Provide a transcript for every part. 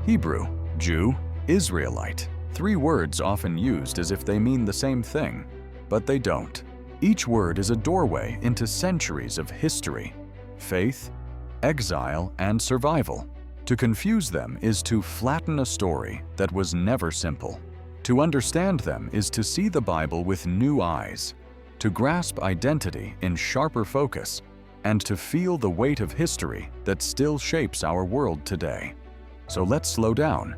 Hebrew, Jew, Israelite. Three words often used as if they mean the same thing, but they don't. Each word is a doorway into centuries of history, faith, exile, and survival. To confuse them is to flatten a story that was never simple. To understand them is to see the Bible with new eyes, to grasp identity in sharper focus, and to feel the weight of history that still shapes our world today. So let's slow down,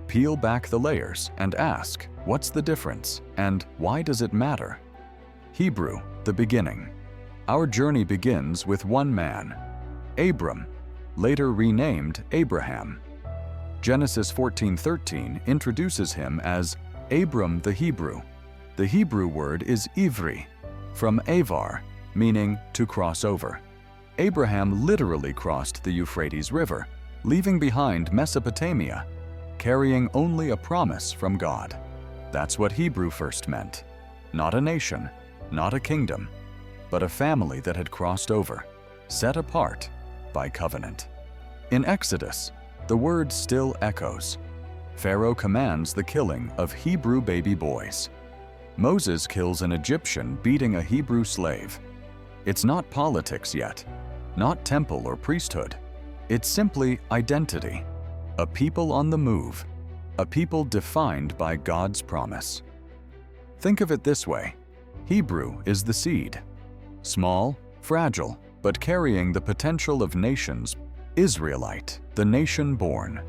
peel back the layers, and ask, what's the difference, and why does it matter? Hebrew, the beginning. Our journey begins with one man, Abram, later renamed Abraham. Genesis 14:13 introduces him as Abram the Hebrew. The Hebrew word is ivri, from avar, meaning to cross over. Abraham literally crossed the Euphrates River, leaving behind Mesopotamia, carrying only a promise from God. That's what Hebrew first meant. Not a nation, not a kingdom, but a family that had crossed over, set apart by covenant. In Exodus, the word still echoes. Pharaoh commands the killing of Hebrew baby boys. Moses kills an Egyptian beating a Hebrew slave. It's not politics yet, not temple or priesthood. It's simply identity, a people on the move, a people defined by God's promise. Think of it this way: Hebrew is the seed, small, fragile, but carrying the potential of nations. Israelite, the nation born.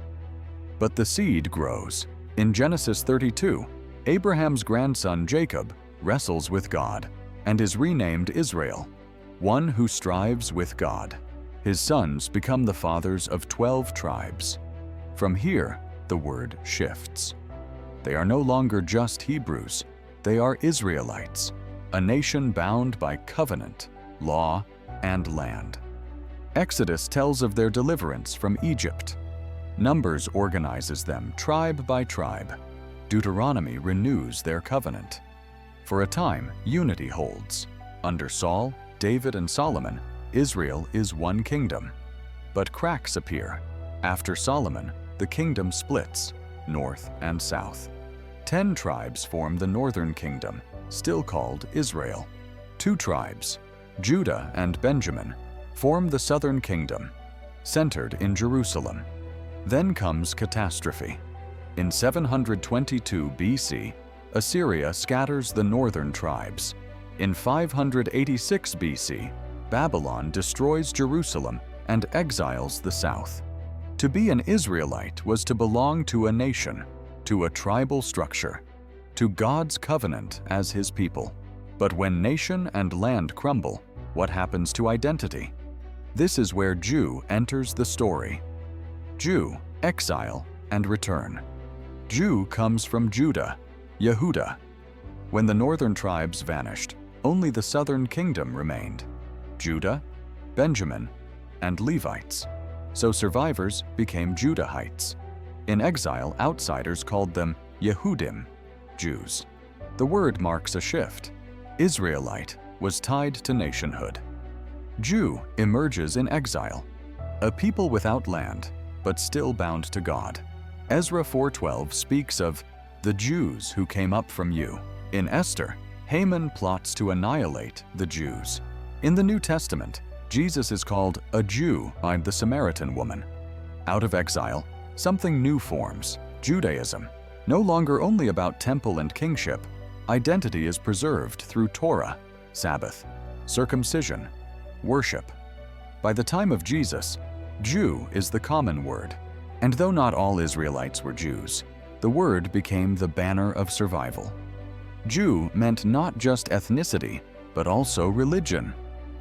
But the seed grows. In Genesis 32, Abraham's grandson Jacob wrestles with God and is renamed Israel, one who strives with God. His sons become the fathers of 12 tribes. From here, the word shifts. They are no longer just Hebrews, they are Israelites, a nation bound by covenant, law, and land. Exodus tells of their deliverance from Egypt. Numbers organizes them tribe by tribe. Deuteronomy renews their covenant. For a time, unity holds. Under Saul, David, and Solomon, Israel is one kingdom. But cracks appear. After Solomon, the kingdom splits, north and south. 10 tribes form the northern kingdom, still called Israel. 2 tribes, Judah and Benjamin, form the southern kingdom, centered in Jerusalem. Then comes catastrophe. In 722 BC, Assyria scatters the northern tribes. In 586 BC, Babylon destroys Jerusalem and exiles the south. To be an Israelite was to belong to a nation, to a tribal structure, to God's covenant as His people. But when nation and land crumble, what happens to identity? This is where Jew enters the story. Jew, exile, and return. Jew comes from Judah, Yehuda. When the northern tribes vanished, only the southern kingdom remained. Judah, Benjamin, and Levites. So survivors became Judahites. In exile, outsiders called them Yehudim, Jews. The word marks a shift. Israelite was tied to nationhood. Jew emerges in exile, a people without land, but still bound to God. Ezra 4:12 speaks of the Jews who came up from you. In Esther, Haman plots to annihilate the Jews. In the New Testament, Jesus is called a Jew by the Samaritan woman. Out of exile, something new forms, Judaism. No longer only about temple and kingship, identity is preserved through Torah, Sabbath, circumcision, worship. By the time of Jesus, Jew is the common word. And though not all Israelites were Jews, the word became the banner of survival. Jew meant not just ethnicity, but also religion,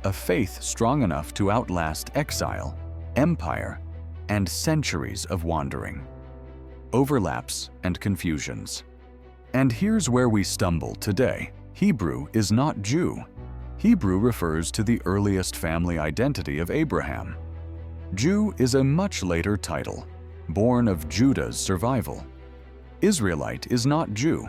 a faith strong enough to outlast exile, empire, and centuries of wandering. Overlaps and confusions. And here's where we stumble today. Hebrew is not Jew. Hebrew refers to the earliest family identity of Abraham. Jew is a much later title, born of Judah's survival. Israelite is not Jew.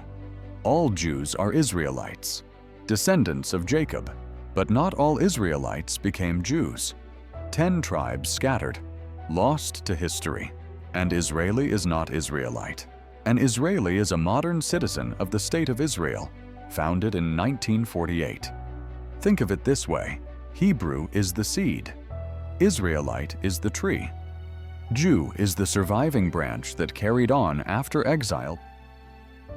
All Jews are Israelites, descendants of Jacob, but not all Israelites became Jews. 10 tribes scattered, lost to history. An Israeli is not Israelite. An Israeli is a modern citizen of the State of Israel, founded in 1948. Think of it this way: Hebrew is the seed. Israelite is the tree. Jew is the surviving branch that carried on after exile.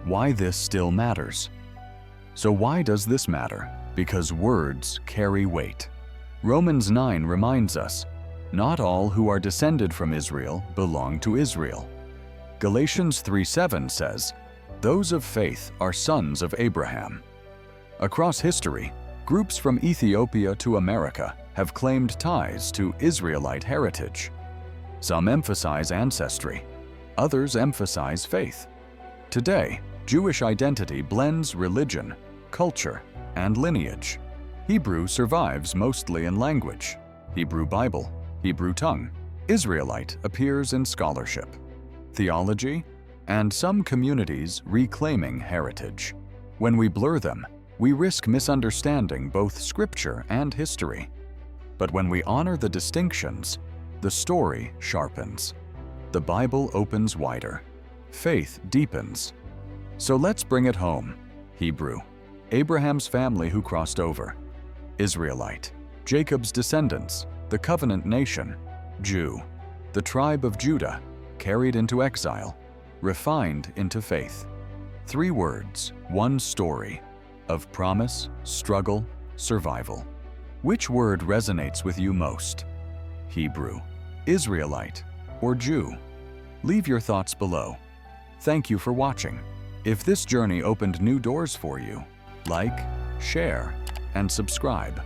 Why this still matters? So why does this matter? Because words carry weight. Romans 9 reminds us, not all who are descended from Israel belong to Israel. Galatians 3:7 says, those of faith are sons of Abraham. Across history, groups from Ethiopia to America have claimed ties to Israelite heritage. Some emphasize ancestry, others emphasize faith. Today, Jewish identity blends religion, culture, and lineage. Hebrew survives mostly in language. Hebrew Bible, Hebrew tongue. Israelite appears in scholarship, theology, and some communities reclaiming heritage. When we blur them, we risk misunderstanding both scripture and history. But when we honor the distinctions, the story sharpens. The Bible opens wider. Faith deepens. So let's bring it home. Hebrew, Abraham's family who crossed over. Israelite, Jacob's descendants, the covenant nation. Jew, the tribe of Judah, carried into exile, refined into faith. 3 words, 1 story, of promise, struggle, survival. Which word resonates with you most? Hebrew, Israelite, or Jew? Leave your thoughts below. Thank you for watching. If this journey opened new doors for you, like, share, and subscribe.